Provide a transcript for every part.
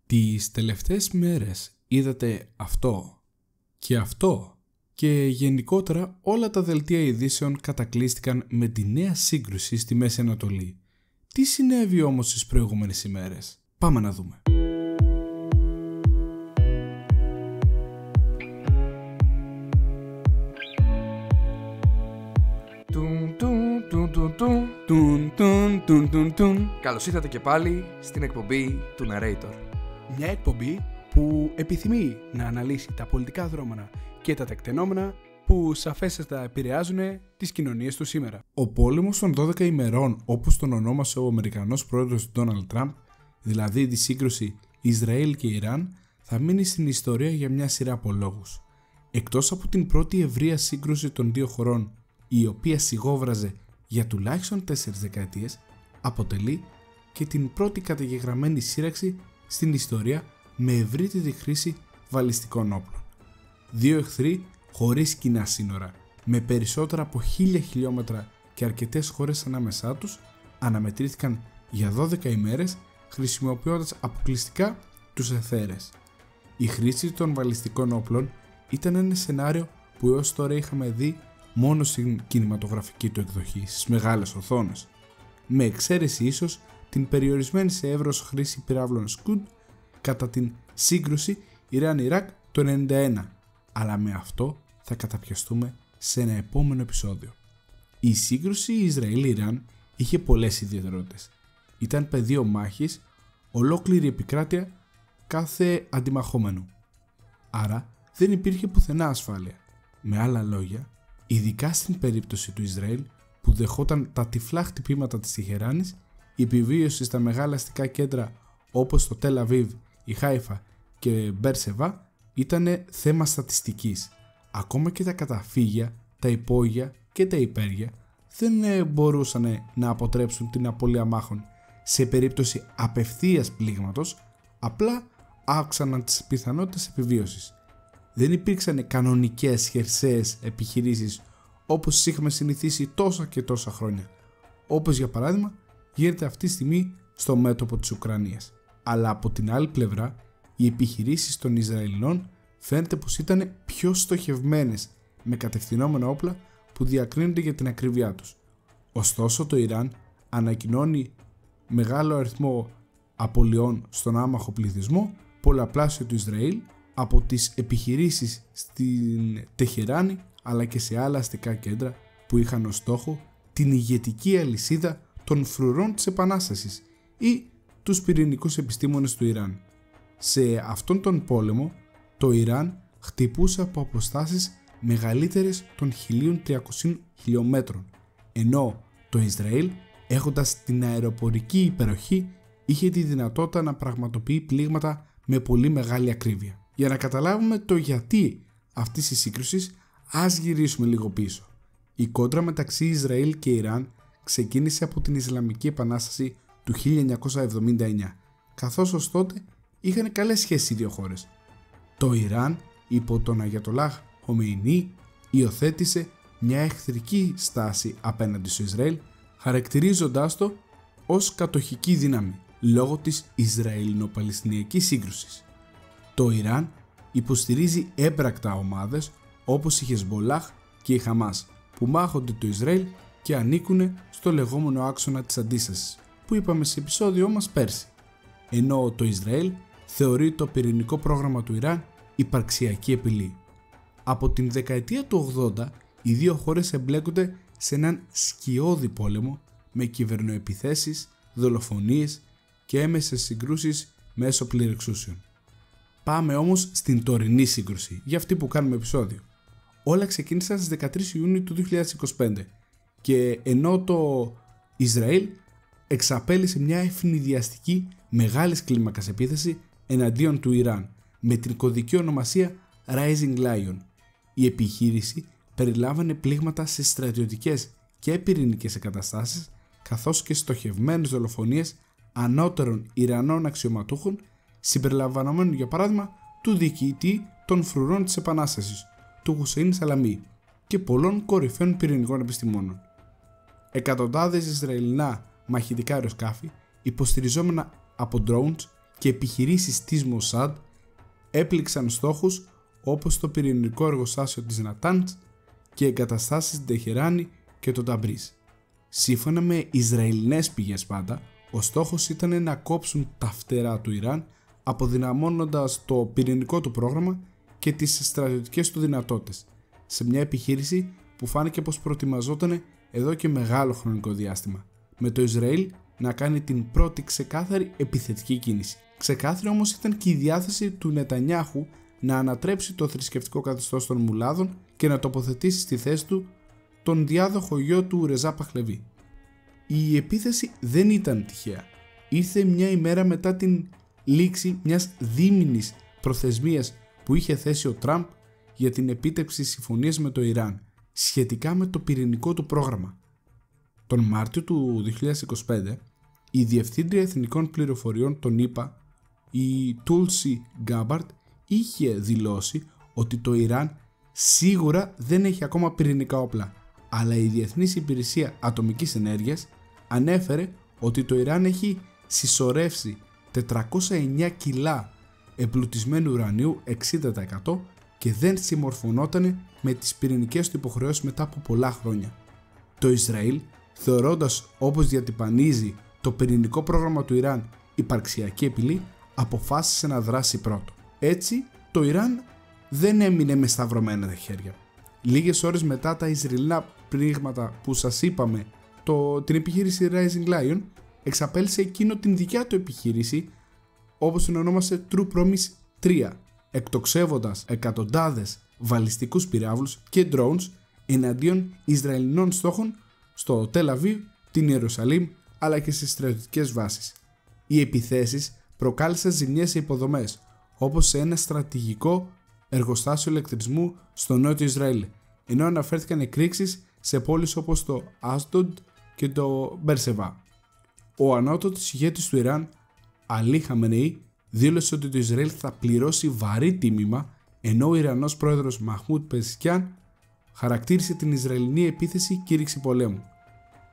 Τις τελευταίες μέρες είδατε αυτό και αυτό και γενικότερα όλα τα δελτία ειδήσεων κατακλείστηκαν με τη νέα σύγκρουση στη Μέση Ανατολή. Τι συνέβη όμως τις προηγούμενες ημέρες? Πάμε να δούμε. Καλώς ήρθατε και πάλι στην εκπομπή του Narrator. Μια εκπομπή που επιθυμεί να αναλύσει τα πολιτικά δρόμενα και τα τεκτενόμενα που σαφέστατα επηρεάζουν τις κοινωνίες του σήμερα. Ο πόλεμος των 12 ημερών, όπως τον ονόμασε ο Αμερικανός πρόεδρος Ντόναλντ Τραμπ, δηλαδή τη σύγκρουση Ισραήλ και Ιράν, θα μείνει στην ιστορία για μια σειρά από λόγους. Εκτός από την πρώτη ευρεία σύγκρουση των δύο χωρών, η οποία σιγόβραζε για τουλάχιστον 4 δεκαετίες, αποτελεί και την πρώτη καταγεγραμμένη σύραξη στην ιστορία με ευρύτερη χρήση βαλιστικών όπλων. Δύο εχθροί χωρίς κοινά σύνορα, με περισσότερα από 1000 χιλιόμετρα και αρκετές χώρες ανάμεσά τους, αναμετρήθηκαν για 12 ημέρες χρησιμοποιώντας αποκλειστικά τους εθέρες. Η χρήση των βαλιστικών όπλων ήταν ένα σενάριο που έως τώρα είχαμε δει μόνο στην κινηματογραφική του εκδοχή, στις μεγάλες οθόνες, με εξαίρεση ίσως την περιορισμένη σε εύρος χρήση πυράβλων Scud κατά την σύγκρουση Ιράν-Ιράκ το 1991, αλλά με αυτό θα καταπιαστούμε σε ένα επόμενο επεισόδιο. Η σύγκρουση Ισραήλ-Ιράν είχε πολλές ιδιαιτερότητες. Ήταν πεδίο μάχης ολόκληρη επικράτεια κάθε αντιμαχόμενου. Άρα δεν υπήρχε πουθενά ασφάλεια. Με άλλα λόγια, ειδικά στην περίπτωση του Ισραήλ που δεχόταν τα τυφλά χτυπήματα της Τεχεράνης, η επιβίωση στα μεγάλα αστικά κέντρα όπως το Τελ Αβίβ, η Χάιφα και Μπέρσεβα ήταν θέμα στατιστικής. Ακόμα και τα καταφύγια, τα υπόγεια και τα υπέρια δεν μπορούσαν να αποτρέψουν την απώλεια μάχων σε περίπτωση απευθείας πλήγματος, απλά αύξαναν τις πιθανότητες επιβίωσης. Δεν υπήρξαν κανονικές χερσαίες επιχειρήσεις όπως είχαμε συνηθίσει τόσα και τόσα χρόνια, όπως για παράδειγμα γίνεται αυτή τη στιγμή στο μέτωπο της Ουκρανίας. Αλλά από την άλλη πλευρά, οι επιχειρήσεις των Ισραηλινών φαίνεται πως ήταν πιο στοχευμένες με κατευθυνόμενα όπλα που διακρίνονται για την ακρίβειά τους. Ωστόσο το Ιράν ανακοινώνει μεγάλο αριθμό απολειών στον άμαχο πληθυσμό, πολλαπλάσιο του Ισραήλ, από τις επιχειρήσεις στην Τεχεράνη αλλά και σε άλλα αστικά κέντρα που είχαν ως στόχο την ηγετική αλυσίδα των φρουρών της Επανάστασης ή τους πυρηνικούς επιστήμονες του Ιράν. Σε αυτόν τον πόλεμο το Ιράν χτυπούσε από αποστάσεις μεγαλύτερες των 1300 χιλιόμετρων, ενώ το Ισραήλ, έχοντας την αεροπορική υπεροχή, είχε τη δυνατότητα να πραγματοποιεί πλήγματα με πολύ μεγάλη ακρίβεια. Για να καταλάβουμε το γιατί αυτής της σύγκρουσης, ας γυρίσουμε λίγο πίσω. Η κόντρα μεταξύ Ισραήλ και Ιράν ξεκίνησε από την Ισλαμική Επανάσταση του 1979, καθώς ως τότε είχαν καλές σχέσεις οι δύο χώρες. Το Ιράν, υπό τον Αγιατολάχ Χομεϊνί, υιοθέτησε μια εχθρική στάση απέναντι στο Ισραήλ, χαρακτηρίζοντάς το ως κατοχική δύναμη λόγω της Ισραηλινο-Παλαιστινιακής σύγκρουσης. Το Ιράν υποστηρίζει έμπρακτα ομάδες όπως η Χεσμπολάχ και η Χαμάς που μάχονται το Ισραήλ και ανήκουν στο λεγόμενο άξονα της αντίστασης που είπαμε σε επεισόδιό μας πέρσι, ενώ το Ισραήλ θεωρεί το πυρηνικό πρόγραμμα του Ιράν υπαρξιακή απειλή. Από την δεκαετία του 80 οι δύο χώρες εμπλέκονται σε έναν σκιώδη πόλεμο με κυβερνοεπιθέσεις, δολοφονίες και έμεσες συγκρούσεις μέσω πληρεξούσεων. Πάμε όμως στην τωρινή σύγκρουση, για αυτή που κάνουμε επεισόδιο. Όλα ξεκίνησαν στις 13 Ιουνίου του 2025 και ενώ το Ισραήλ εξαπέλυσε μια ευνηδιαστική μεγάλης κλίμακας επίθεση εναντίον του Ιράν με την κωδική ονομασία Rising Lion. Η επιχείρηση περιλάμβανε πλήγματα σε στρατιωτικές και πυρηνικές εγκαταστάσεις καθώς και στοχευμένες δολοφονίες ανώτερων Ιρανών αξιωματούχων συμπεριλαμβανομένου για παράδειγμα του διοικητή των φρουρών της Επανάστασης, του Χουσέιν Σαλαμί και πολλών κορυφαίων πυρηνικών επιστημόνων. Εκατοντάδες Ισραηλινά μαχητικά αεροσκάφη υποστηριζόμενα από drones και επιχειρήσεις της Μοσάντ έπληξαν στόχους όπως το πυρηνικό εργοστάσιο της Νατάνζ και εγκαταστάσεις στην Τεχεράνη και το Ταμπρίζ. Σύμφωνα με Ισραηλινές πηγές πάντα, ο στόχος ήταν να κόψουν τα φτερά του Ιράν, αποδυναμώνοντας το πυρηνικό του πρόγραμμα και τις στρατιωτικές του δυνατότητες, σε μια επιχείρηση που φάνηκε πως προετοιμαζόταν εδώ και μεγάλο χρονικό διάστημα, με το Ισραήλ να κάνει την πρώτη ξεκάθαρη επιθετική κίνηση. Ξεκάθαρη όμως ήταν και η διάθεση του Νετανιάχου να ανατρέψει το θρησκευτικό καθεστώς των Μουλάδων και να τοποθετήσει στη θέση του τον διάδοχο γιο του Ρεζά Παχλεβί. Η επίθεση δεν ήταν τυχαία. Ήρθε μια ημέρα μετά την λήξη μιας δίμηνης προθεσμίας που είχε θέσει ο Τραμπ για την επίτευξη συμφωνίας με το Ιράν σχετικά με το πυρηνικό του πρόγραμμα. Τον Μάρτιο του 2025, η Διευθύντρια Εθνικών Πληροφοριών των ΗΠΑ, η Tulsi Gabbard, είχε δηλώσει ότι το Ιράν σίγουρα δεν έχει ακόμα πυρηνικά όπλα, αλλά η Διεθνής Υπηρεσία Ατομικής Ενέργειας ανέφερε ότι το Ιράν έχει συσσωρεύσει 409 κιλά εμπλουτισμένου ουρανίου 60% και δεν συμμορφωνόταν με τις πυρηνικές του υποχρεώσεις μετά από πολλά χρόνια. Το Ισραήλ, θεωρώντας όπως διατυπανίζει το πυρηνικό πρόγραμμα του Ιράν υπαρξιακή απειλή, αποφάσισε να δράσει πρώτο. Έτσι, το Ιράν δεν έμεινε με σταυρωμένα τα χέρια. Λίγες ώρες μετά τα Ισραηλινά πλήγματα που σας είπαμε, την επιχείρηση Rising Lion εξαπέλυσε εκείνο την δικιά του επιχείρηση, όπως την ονόμασε True Promise 3, εκτοξεύοντας εκατοντάδες βαλιστικούς πυράβλους και drones εναντίον Ισραηλινών στόχων στο Τελ-Αβίβ, την Ιερουσαλήμ αλλά και στις στρατιωτικές βάσεις. Οι επιθέσεις προκάλεσαν ζημιές σε υποδομές, όπως σε ένα στρατηγικό εργοστάσιο ηλεκτρισμού στο νότιο Ισραήλ, ενώ αναφέρθηκαν εκρήξεις σε πόλεις όπως το Άσντοντ και το Μπερσεβά. Ο ανώτατος ηγέτης του Ιράν, Αλί Χαμενεϊ, δήλωσε ότι το Ισραήλ θα πληρώσει βαρύ τίμημα, ενώ ο Ιρανός πρόεδρος Μαχμούντ Πεζεσκιάν χαρακτήρισε την Ισραηλινή επίθεση κήρυξη πολέμου.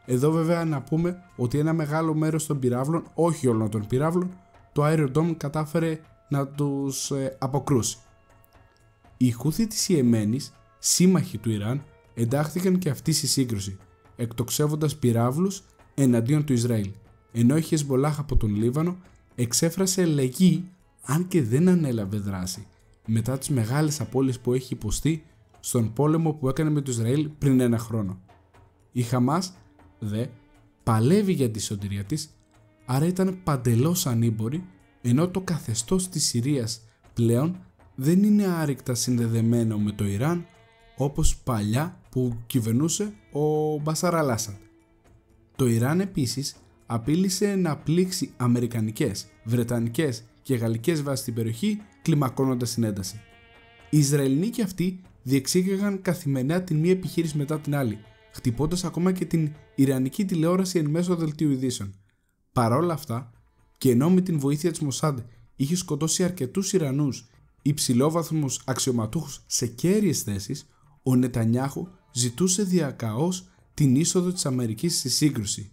Εδώ βέβαια να πούμε ότι ένα μεγάλο μέρος των πυράβλων, όχι όλων των πυράβλων, το Iron Dome κατάφερε να τους αποκρούσει. Οι Χούθι της Ιεμένης, σύμμαχοι του Ιράν, εντάχθηκαν και αυτοί στη σύγκρουση, εκτοξεύοντας πυράβλους εναντίον του Ισραήλ, ενώ η Χεσμπολάχ από τον Λίβανο εξέφρασε ελεγγύη, αν και δεν ανέλαβε δράση, μετά τις μεγάλες απώλειες που έχει υποστεί στον πόλεμο που έκανε με το Ισραήλ πριν ένα χρόνο. Η Χαμάς δε παλεύει για τη σωτηρία της, άρα ήταν παντελώς ανήμπορη, ενώ το καθεστώς της Συρίας πλέον δεν είναι άρρηκτα συνδεδεμένο με το Ιράν όπως παλιά που κυβερνούσε ο Μπασάρ Αλ-Άσαντ. Το Ιράν επίσης απείλησε να πλήξει αμερικανικές, βρετανικές και γαλλικές βάσεις στην περιοχή, κλιμακώνοντας την ένταση. Οι Ισραηλινοί και αυτοί διεξήγαγαν καθημερινά την μία επιχείρηση μετά την άλλη, χτυπώντας ακόμα και την Ιρανική τηλεόραση εν μέσω δελτίου ειδήσεων. Παρόλα αυτά, και ενώ με την βοήθεια της Μοσάντ είχε σκοτώσει αρκετούς Ιρανούς υψηλόβαθμους αξιωματούχους σε κέρυες θέσεις, ο Νετανιάχου ζητούσε διακαώς την είσοδο της Αμερικής στη σύγκρουση.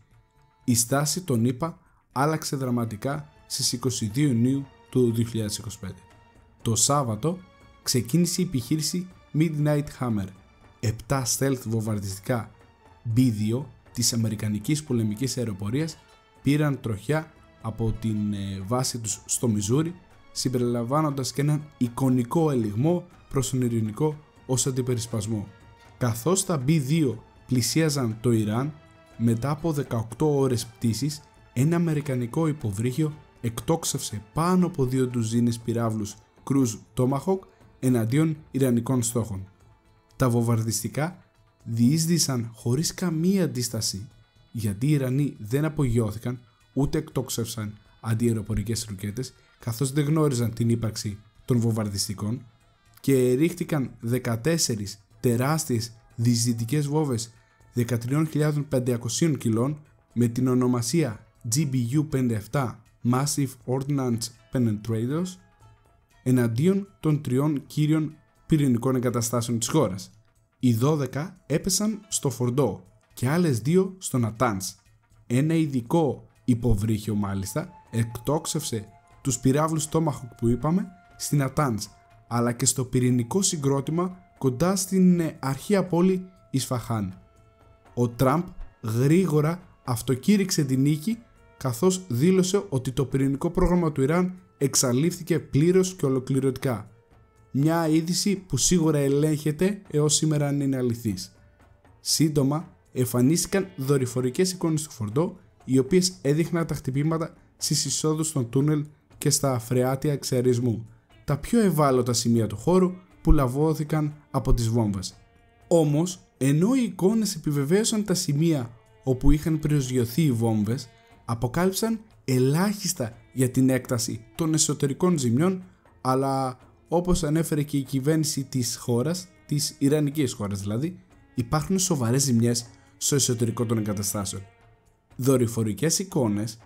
Η στάση των ΗΠΑ άλλαξε δραματικά στις 22 Ιουνίου του 2025. Το Σάββατο ξεκίνησε η επιχείρηση Midnight Hammer. 7 stealth βομβαρδιστικά B-2 της Αμερικανικής πολεμικής αεροπορίας πήραν τροχιά από την βάση τους στο Μιζούρι, συμπεριλαμβάνοντας και έναν εικονικό ελιγμό προς τον Ειρηνικό ως αντιπερισπασμό. Καθώς τα B-2 πλησίαζαν το Ιράν, μετά από 18 ώρες πτήσης, ένα αμερικανικό υποβρύχιο εκτόξευσε πάνω από 2 ντουζίνες πυράβλους Cruise Tomahawk εναντίον Ιρανικών στόχων. Τα βομβαρδιστικά διείσδησαν χωρίς καμία αντίσταση, γιατί οι Ιρανοί δεν απογειώθηκαν ούτε εκτόξευσαν αντιαεροπορικές ρουκέτες, καθώς δεν γνώριζαν την ύπαρξη των βομβαρδιστικών, και ρίχτηκαν 14 τεράστιες διεισδυτικές βόμβες 13.500 κιλών με την ονομασία GBU-57 Massive Ordnance Penetrators εναντίον των 3 κύριων πυρηνικών εγκαταστάσεων της χώρας. Οι 12 έπεσαν στο Φορντό και άλλες 2 στο Νατάνς. Ένα ειδικό υποβρύχιο μάλιστα εκτόξευσε τους πυράβλους Tomahawk που είπαμε στην Νατάνζ, αλλά και στο πυρηνικό συγκρότημα κοντά στην αρχαία πόλη Ισφαχάν. Ο Τραμπ γρήγορα αυτοκήρυξε την νίκη, καθώς δήλωσε ότι το πυρηνικό πρόγραμμα του Ιράν εξαλείφθηκε πλήρως και ολοκληρωτικά. Μια είδηση που σίγουρα ελέγχεται έως σήμερα αν είναι αληθής. Σύντομα εμφανίστηκαν δορυφορικές εικόνες του Φορντό, οι οποίες έδειχναν τα χτυπήματα στις εισόδους των τούνελ και στα φρεάτια εξαερισμού, τα πιο ευάλωτα σημεία του χώρου που λαβώθηκαν από τις βόμβες. Όμως, ενώ οι εικόνες επιβεβαίωσαν τα σημεία όπου είχαν προσγειωθεί οι βόμβες, αποκάλυψαν ελάχιστα για την έκταση των εσωτερικών ζημιών, αλλά όπως ανέφερε και η κυβέρνηση της χώρας, της Ιρανικής χώρας δηλαδή, υπάρχουν σοβαρές ζημιές στο εσωτερικό των εγκαταστάσεων. Δορυφορικές εικόνες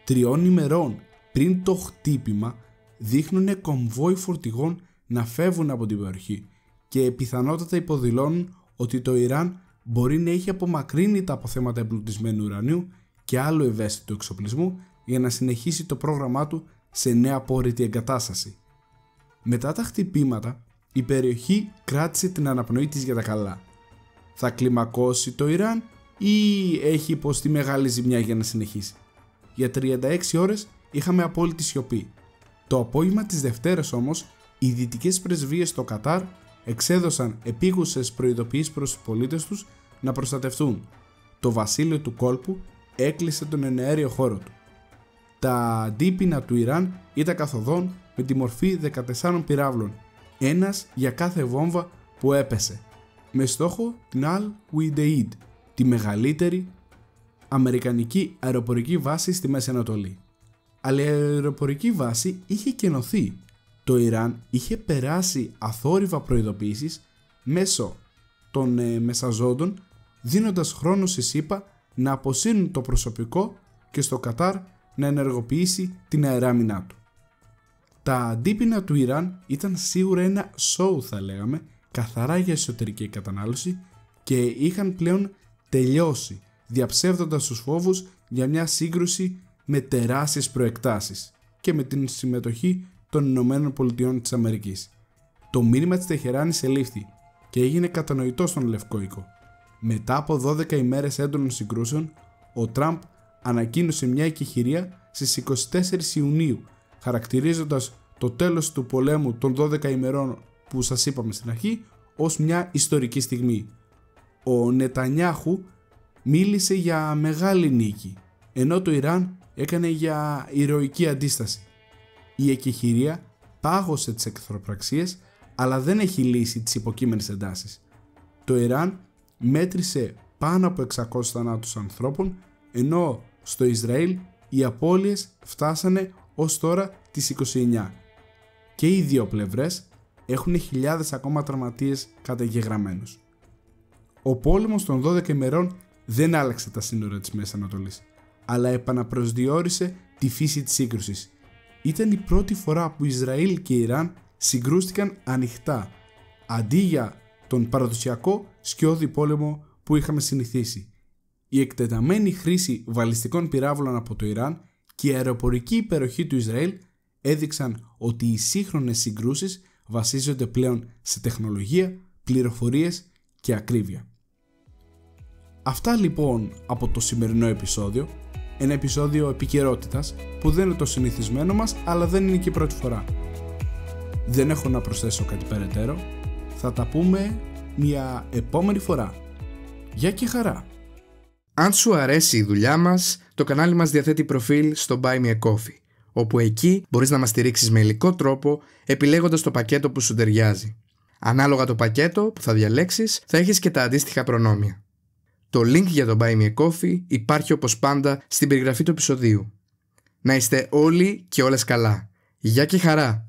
3 ημερών πριν το χτύπημα δείχνουν κομβόι φορτηγών να φεύγουν από την περιοχή και πιθανότατα υποδηλώνουν ότι το Ιράν μπορεί να έχει απομακρύνει τα αποθέματα εμπλουτισμένου ουρανίου και άλλου ευαίσθητου εξοπλισμού για να συνεχίσει το πρόγραμμά του σε νέα απόρριτη εγκατάσταση. Μετά τα χτυπήματα, η περιοχή κράτησε την αναπνοή της για τα καλά. Θα κλιμακώσει το Ιράν ή έχει υποστεί μεγάλη ζημιά για να συνεχίσει? Για 36 ώρες είχαμε απόλυτη σιωπή. Το απόγευμα της Δευτέρας όμως, οι δυτικές πρεσβείες στο Κατάρ εξέδωσαν επίγουσες προειδοποιήσεις προς τους πολίτες τους να προστατευτούν. Το βασίλειο του κόλπου έκλεισε τον εναέριο χώρο του. Τα αντίπεινα του Ιράν ήταν καθοδόν με τη μορφή 14 πυράβλων, ένας για κάθε βόμβα που έπεσε, με στόχο την Al-Udeid, τη μεγαλύτερη αμερικανική αεροπορική βάση στη Μέση Ανατολή. Αλλά η αεροπορική βάση είχε κενωθεί. Το Ιράν είχε περάσει αθόρυβα προειδοποιήσεις μέσω των μεσαζόντων, δίνοντας χρόνο στη ΣΥΠΑ να αποσύρουν το προσωπικό και στο Κατάρ να ενεργοποιήσει την αεράμινά του. Τα αντίπεινα του Ιράν ήταν σίγουρα ένα show, θα λέγαμε, καθαρά για εσωτερική κατανάλωση, και είχαν πλέον τελειώσει, διαψεύδοντας τους φόβους για μια σύγκρουση με τεράστιες προεκτάσεις και με την συμμετοχή των Ηνωμένων Πολιτειών της Αμερικής. Το μήνυμα της Τεχεράνης ελήφθη και έγινε κατανοητό στον Λευκό Οίκο. Μετά από 12 ημέρες έντονων συγκρούσεων, ο Τραμπ ανακοίνωσε μια εκεχηρία στις 24 Ιουνίου, χαρακτηρίζοντας το τέλος του πολέμου των 12 ημερών που σας είπαμε στην αρχή ως μια ιστορική στιγμή. Ο Νετανιάχου μίλησε για μεγάλη νίκη, ενώ το Ιράν έκανε για ηρωική αντίσταση. Η εκεχηρία πάγωσε τις εχθροπραξίες, αλλά δεν έχει λύσει τις υποκείμενες εντάσεις. Το Ιράν μέτρησε πάνω από 600 θανάτους ανθρώπων, ενώ στο Ισραήλ οι απώλειες φτάσανε ως τώρα τις 29. Και οι δύο πλευρές έχουν χιλιάδες ακόμα τραυματίες καταγεγραμμένους. Ο πόλεμος των 12 ημερών δεν άλλαξε τα σύνορα της Μέσης Ανατολής, αλλά επαναπροσδιορίσε τη φύση της σύγκρουσης. Ήταν η πρώτη φορά που Ισραήλ και Ιράν συγκρούστηκαν ανοιχτά, αντί για τον παραδοσιακό σκιώδη πόλεμο που είχαμε συνηθίσει. Η εκτεταμένη χρήση βαλιστικών πυράβλων από το Ιράν και η αεροπορική υπεροχή του Ισραήλ έδειξαν ότι οι σύγχρονες συγκρούσεις βασίζονται πλέον σε τεχνολογία, πληροφορίες και ακρίβεια. Αυτά λοιπόν από το σημερινό επεισόδιο, ένα επεισόδιο επικαιρότητας που δεν είναι το συνηθισμένο μας, αλλά δεν είναι και η πρώτη φορά. Δεν έχω να προσθέσω κάτι περαιτέρω, θα τα πούμε μια επόμενη φορά. Γεια και χαρά! Αν σου αρέσει η δουλειά μας, το κανάλι μας διαθέτει προφίλ στο Buy Me a Coffee, όπου εκεί μπορείς να μας στηρίξεις με υλικό τρόπο, επιλέγοντας το πακέτο που σου ταιριάζει. Ανάλογα το πακέτο που θα διαλέξεις, θα έχεις και τα αντίστοιχα προνόμια. Το link για το Buy Me a Coffee υπάρχει όπως πάντα στην περιγραφή του επεισοδίου. Να είστε όλοι και όλες καλά. Γεια και χαρά!